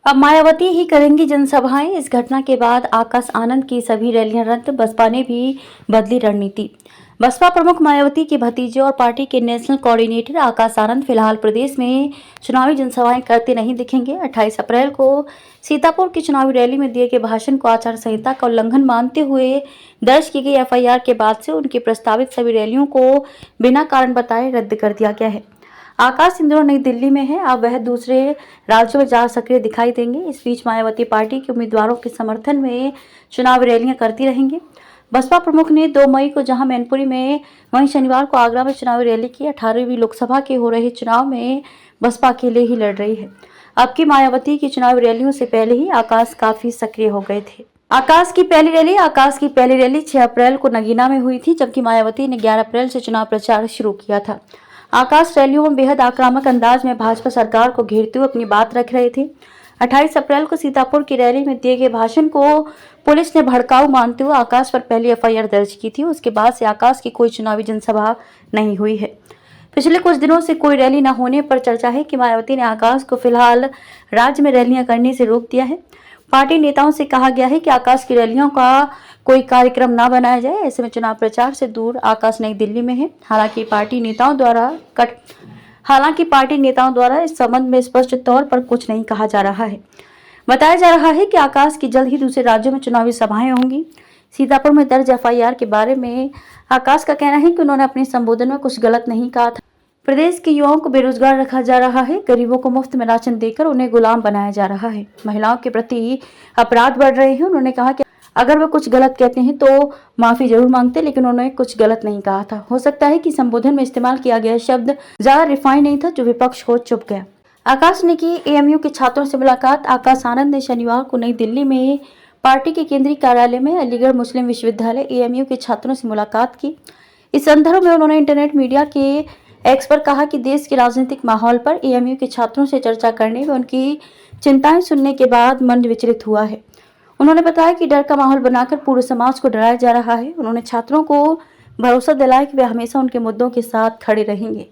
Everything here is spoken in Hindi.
अब मायावती ही करेंगी जनसभाएं। इस घटना के बाद आकाश आनंद की सभी रैलियां रद्द, बसपा ने भी बदली रणनीति। बसपा प्रमुख मायावती के भतीजे और पार्टी के नेशनल कोऑर्डिनेटर आकाश आनंद फिलहाल प्रदेश में चुनावी जनसभाएं करते नहीं दिखेंगे। 28 अप्रैल को सीतापुर की चुनावी रैली में दिए गए भाषण को आचार संहिता का उल्लंघन मानते हुए दर्ज की गई एफआईआर के बाद से उनकी प्रस्तावित सभी रैलियों को बिना कारण बताए रद्द कर दिया गया है। आकाश इन दिनों नई दिल्ली में है। अब वह दूसरे राज्यों में ज्यादा सक्रिय दिखाई देंगे। इस बीच मायावती पार्टी के उम्मीदवारों के समर्थन में चुनावी रैलियां करती रहेंगी। बसपा प्रमुख ने 2 मई को जहां मैनपुरी में, वहीं शनिवार को आगरा में चुनावी रैली की। 18वीं लोकसभा के हो रहे चुनाव में बसपा अकेले ही लड़ रही है। अब की मायावती की चुनावी रैलियों से पहले ही आकाश काफी सक्रिय हो गए थे। आकाश की पहली रैली 6 अप्रैल को नगीना में हुई थी, जबकि मायावती ने 11 अप्रैल से चुनाव प्रचार शुरू किया था। आकाश रैलियों में बेहद आक्रामक अंदाज में भाजपा सरकार को घेरते हुए अपनी बात रख रहे थे। 28 अप्रैल को सीतापुर की रैली में दिए गए भाषण को पुलिस ने भड़काऊ मानते हुए आकाश पर पहली एफआईआर दर्ज की थी। उसके बाद से आकाश की कोई चुनावी जनसभा नहीं हुई है। पिछले कुछ दिनों से कोई रैली न होने पर चर्चा है कि मायावती ने आकाश को फिलहाल राज्य में रैलियां करने से रोक दिया है। पार्टी नेताओं से कहा गया है कि आकाश की रैलियों का कोई कार्यक्रम ना बनाया जाए। ऐसे में चुनाव प्रचार से दूर आकाश नई दिल्ली में है। हालांकि पार्टी नेताओं द्वारा इस संबंध में स्पष्ट तौर पर कुछ नहीं कहा जा रहा है। बताया जा रहा है कि आकाश की जल्द ही दूसरे राज्यों में चुनावी सभाएं होंगी। सीतापुर में दर्ज एफआईआर के बारे में आकाश का कहना है कि उन्होंने अपने संबोधन में कुछ गलत नहीं कहा था। प्रदेश के युवाओं को बेरोजगार रखा जा रहा है। गरीबों को मुफ्त में राशन देकर उन्हें गुलाम बनाया जा रहा है। महिलाओं के प्रति अपराध बढ़ रहे हैं। उन्होंने कहा कि अगर वे कुछ गलत कहते हैं तो माफी जरूर मांगते, लेकिन उन्होंने कुछ गलत नहीं कहा था। हो सकता है कि संबोधन में इस्तेमाल किया गया शब्द ज्यादा रिफाइन नहीं था, जो विपक्ष को चुप गया। आकाश ने की एएमयू के छात्रों से मुलाकात। आकाश आनंद ने शनिवार को नई दिल्ली में पार्टी के केंद्रीय कार्यालय में अलीगढ़ मुस्लिम विश्वविद्यालय एएमयू के छात्रों से मुलाकात की। इस संदर्भ में उन्होंने इंटरनेट मीडिया के एक्स पर कहा कि देश के राजनीतिक माहौल पर एएमयू के छात्रों से चर्चा करने व उनकी चिंताएं सुनने के बाद मन विचलित हुआ है। उन्होंने बताया कि डर का माहौल बनाकर पूरे समाज को डराया जा रहा है। उन्होंने छात्रों को भरोसा दिलाया कि वे हमेशा उनके मुद्दों के साथ खड़े रहेंगे।